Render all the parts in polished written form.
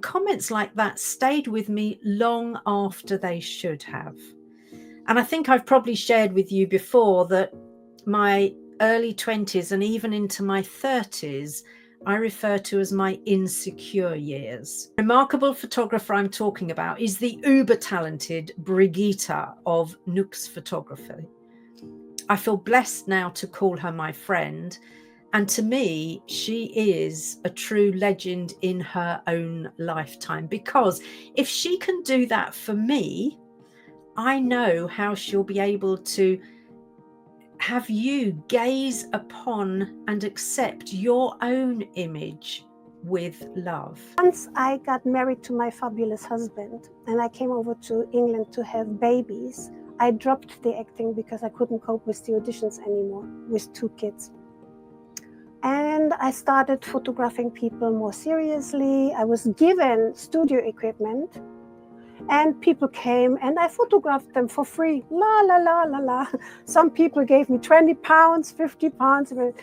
And comments like that stayed with me long after they should have. And I think I've probably shared with you before that my early 20s and even into my 30s, I refer to as my insecure years. The remarkable photographer I'm talking about is the uber talented Brigitta of Nux Photography. I feel blessed now to call her my friend. And to me, she is a true legend in her own lifetime, because if she can do that for me, I know how she'll be able to have you gaze upon and accept your own image with love. Once I got married to my fabulous husband and I came over to England to have babies, I dropped the acting because I couldn't cope with the auditions anymore with 2 kids. And I started photographing people more seriously. I was given studio equipment and people came and I photographed them for free. La, la, la, la, la. Some people gave me 20 pounds, 50 pounds. And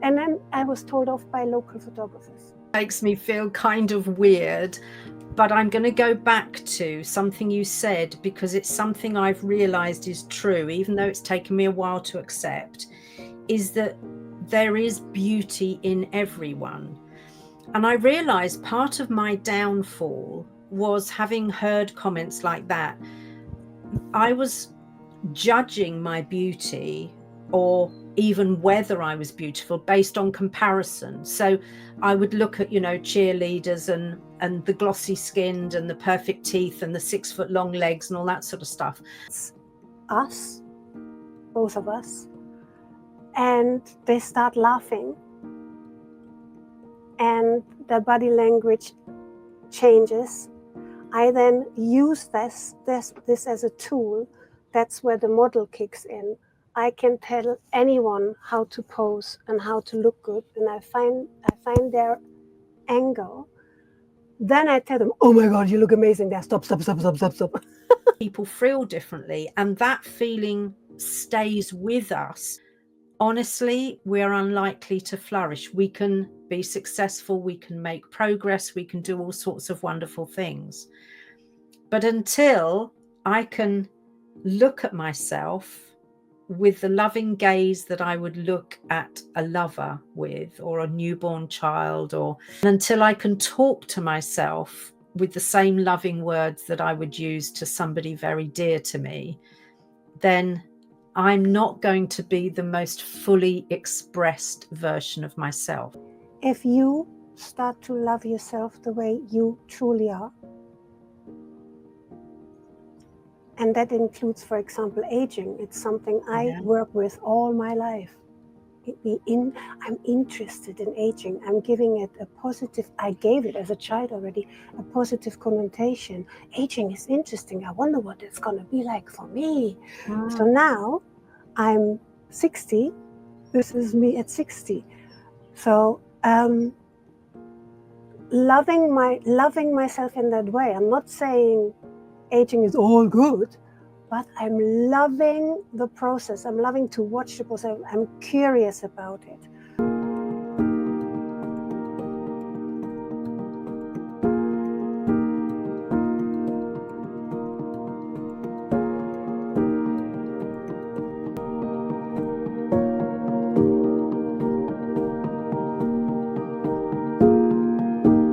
then I was told off by local photographers. Makes me feel kind of weird, but I'm going to go back to something you said because it's something I've realized is true, even though it's taken me a while to accept, is that there is beauty in everyone. And I realized part of my downfall was having heard comments like that. I was judging my beauty or even whether I was beautiful based on comparison. So I would look at, cheerleaders and the glossy skinned and the perfect teeth and the 6-foot long legs and all that sort of stuff. It's us, both of us. And they start laughing and their body language changes. I then use this as a tool. That's where the model kicks in. I can tell anyone how to pose and how to look good, and I find their angle. Then I tell them, "Oh my God, you look amazing there. Stop." People feel differently, and that feeling stays with us. Honestly, we're unlikely to flourish. We can be successful, we can make progress, we can do all sorts of wonderful things. But until I can look at myself with the loving gaze that I would look at a lover with, or a newborn child, or until I can talk to myself with the same loving words that I would use to somebody very dear to me, then I'm not going to be the most fully expressed version of myself. If you start to love yourself the way you truly are, and that includes, for example, aging. It's something I work with all my life. I'm interested in aging. I'm giving it a positive, I gave it as a child already, a positive connotation. Aging is interesting. I wonder what it's going to be like for me. So now I'm 60. This is me at 60. So loving myself in that way. I'm not saying aging is all good, but I'm loving the process. I'm loving to watch the process. I'm curious about it.